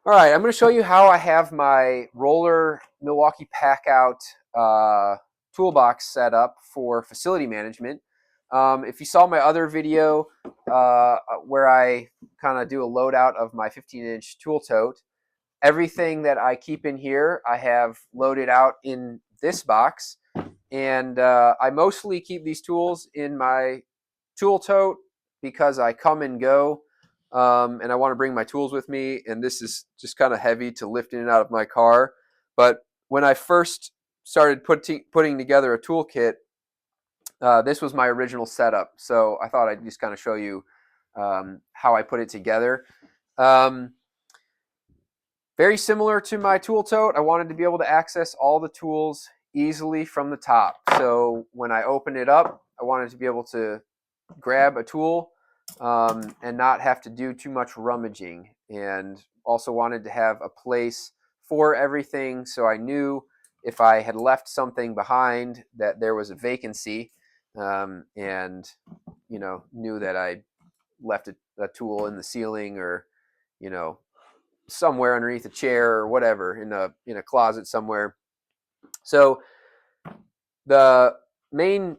All right, I'm going to show you how I have my roller Milwaukee Packout toolbox set up for facility management. If you saw my other video where I kind of do a loadout of my 15-inch tool tote, everything that I keep in here I have loaded out in this box. And I mostly keep these tools in my tool tote because I come and go, and I want to bring my tools with me. And this is just kind of heavy to lift in and out of my car. But when I first started putting together a toolkit, this was my original setup. So I thought I'd just kind of show you how I put it together. Um, Very similar to my tool tote, I wanted to be able to access all the tools easily from the top. So when I open it up, I wanted to be able to grab a tool and not have to do too much rummaging. And also wanted to have a place for everything so I knew if I had left something behind that there was a vacancy, and knew that I left a tool in the ceiling, or you know somewhere underneath a chair or whatever, in a closet somewhere. So the main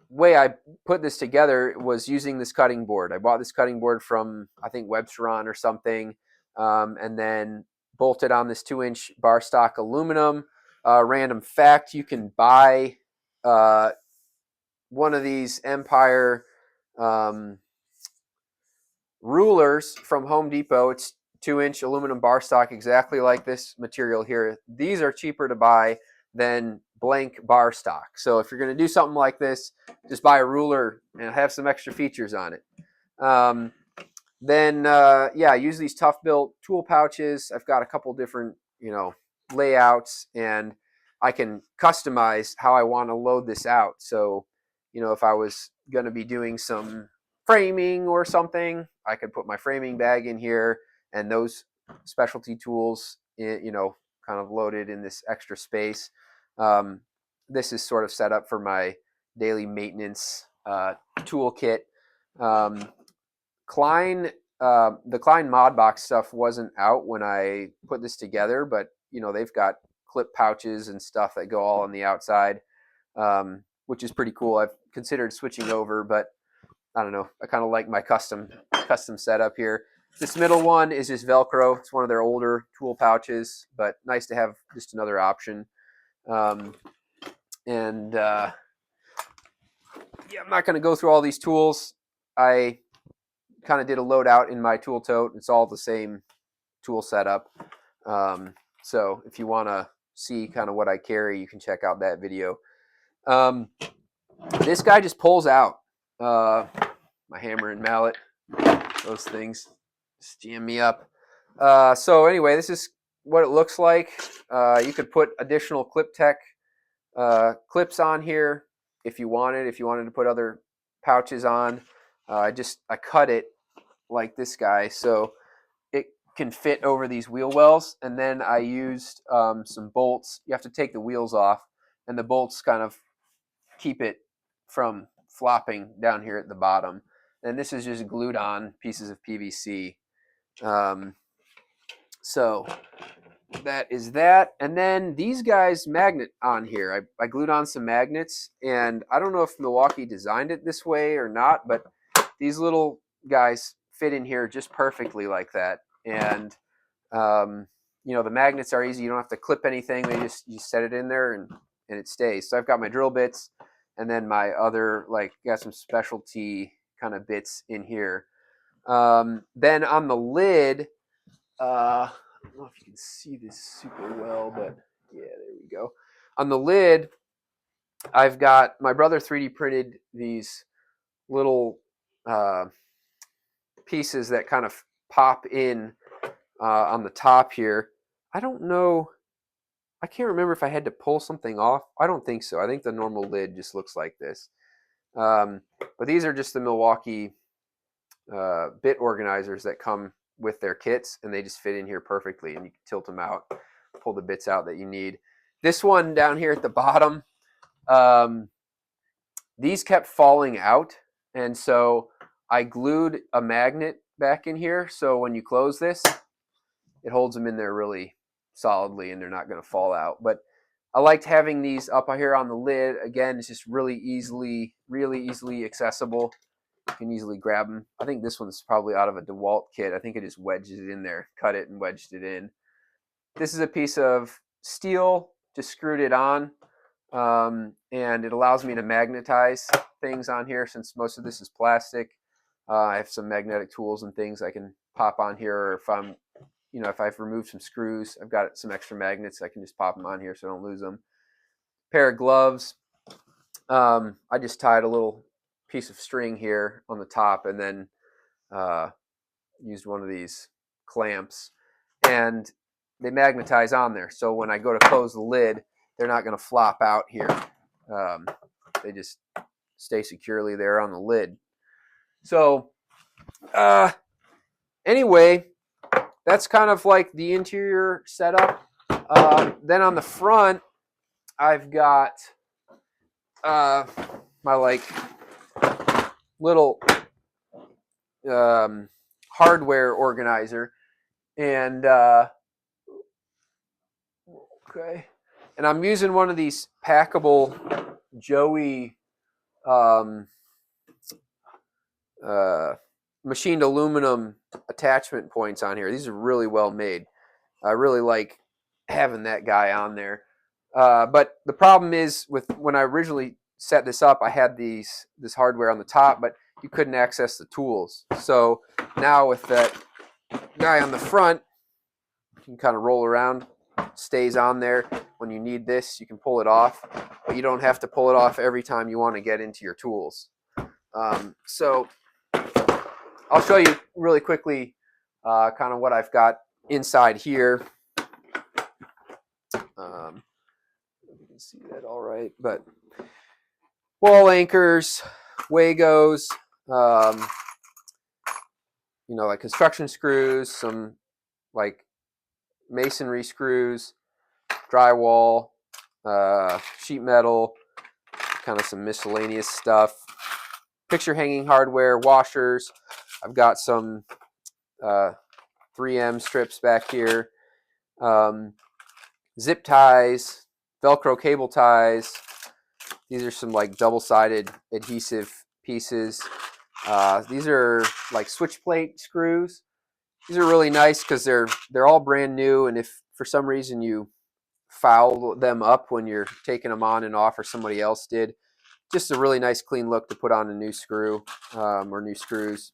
way I put this together was using this cutting board. I bought this cutting board from, I think, Websteron or something, and then bolted on this 2-inch bar stock aluminum. Random fact: you can buy uh, one of these Empire um, rulers from Home Depot. It's 2-inch aluminum bar stock, exactly like this material here. These are cheaper to buy than blank bar stock. So if you're going to do something like this, just buy a ruler and have some extra features on it. Um, then yeah, use these tough built tool pouches. I've got a couple different layouts, and I can customize how I want to load this out. So if I was going to be doing some framing or something, I could put my framing bag in here, and those specialty tools kind of loaded in this extra space. um, this is sort of set up for my daily maintenance toolkit. um, Klein, the Klein mod box stuff wasn't out when I put this together, but they've got clip pouches and stuff that go all on the outside, which is pretty cool. I've considered switching over, but I don't know. I kind of like my custom setup here. This middle one is just Velcro. It's one of their older tool pouches, but nice to have just another option. Um, and yeah, I'm not going to go through all these tools. I kind of did a loadout in my tool tote. It's all the same tool setup. So if you want to see kind of what I carry, you can check out that video. This guy just pulls out. My hammer and mallet, those things just jam me up. So anyway, this is what it looks like. You could put additional Clip Tech clips on here if you wanted. If you wanted to put other pouches on, I cut it like this guy, so it can fit over these wheel wells. And then I used some bolts. You have to take the wheels off, and the bolts kind of keep it from flopping down here at the bottom. And this is just glued on pieces of PVC. So that is that. And then these guys magnet on here. I glued on some magnets, and I don't know if Milwaukee designed it this way or not, but these little guys fit in here just perfectly like that. And the magnets are easy. You don't have to clip anything. You set it in there, and it stays. So I've got my drill bits, and then my other, got some specialty kind of bits in here. Then on the lid, I don't know if you can see this super well, but yeah, there we go. On the lid, I've got my brother 3D printed these little uh, pieces that kind of pop in on the top here. I don't know. I can't remember if I had to pull something off. I don't think so. I think the normal lid just looks like this. But these are just the Milwaukee bit organizers that come with their kits, and they just fit in here perfectly, and you can tilt them out, pull the bits out that you need. This one down here at the bottom, these kept falling out, and so I glued a magnet back in here, so when you close this, it holds them in there really solidly and they're not going to fall out. But I liked having these up here on the lid. Again, it's just really easily accessible. You can easily grab them. I think this one's probably out of a DeWalt kit. I think it just wedges it in there, cut it and wedged it in. This is a piece of steel, just screwed it on, and it allows me to magnetize things on here since most of this is plastic. I have some magnetic tools and things I can pop on here, or if I've removed some screws, I've got some extra magnets, I can just pop them on here so I don't lose them. Pair of gloves. I just tied a little piece of string here on the top and then used one of these clamps, and they magnetize on there. So when I go to close the lid, they're not going to flop out here. They just stay securely there on the lid. So anyway, that's kind of like the interior setup. Then on the front, I've got my like little hardware organizer, and okay, and I'm using one of these packable Joey machined aluminum attachment points on here. These are really well made. I really like having that guy on there. But the problem is with when I originally set this up, I had this hardware on the top, but you couldn't access the tools. So now with that guy on the front, you can kind of roll around, stays on there. When you need this, you can pull it off, but you don't have to pull it off every time you want to get into your tools. So I'll show you really quickly kind of what I've got inside here. You can see that all right, but wall anchors, Wagos, like construction screws, some like masonry screws, drywall, sheet metal, kind of some miscellaneous stuff, picture hanging hardware, washers. I've got some 3M strips back here, zip ties, Velcro cable ties. These are some like double-sided adhesive pieces. These are like switch plate screws. These are really nice because they're all brand new, and if for some reason you foul them up when you're taking them on and off, or somebody else did, just a really nice clean look to put on a new screw or new screws.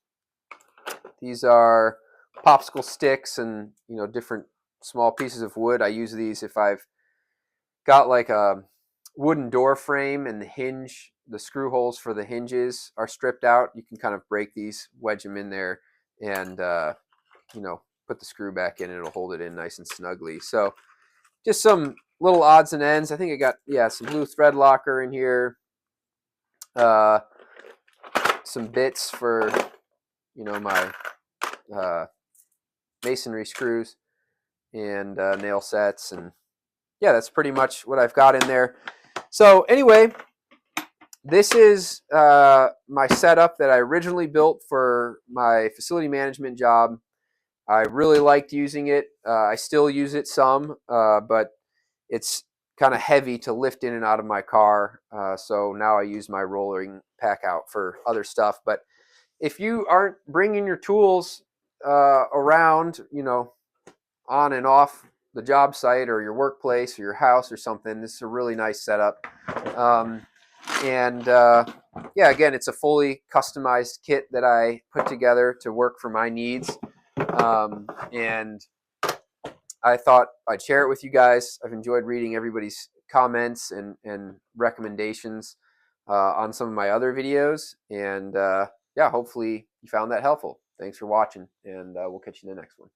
These are popsicle sticks and different small pieces of wood. I use these if I've got like a wooden door frame and the screw holes for the hinges are stripped out. You can kind of break these, wedge them in there, and put the screw back in, and it'll hold it in nice and snugly. So just some little odds and ends. I think I got some blue thread locker in here, some bits for my masonry screws and nail sets, and yeah, that's pretty much what I've got in there. So anyway, this is my setup that I originally built for my facility management job. I really liked using it. I still use it some, but it's kind of heavy to lift in and out of my car. So now I use my rolling pack out for other stuff. But if you aren't bringing your tools around, on and off the job site or your workplace or your house or something, this is a really nice setup. Yeah, again, it's a fully customized kit that I put together to work for my needs. And I thought I'd share it with you guys. I've enjoyed reading everybody's comments and recommendations on some of my other videos. And yeah, hopefully you found that helpful. Thanks for watching, and we'll catch you in the next one.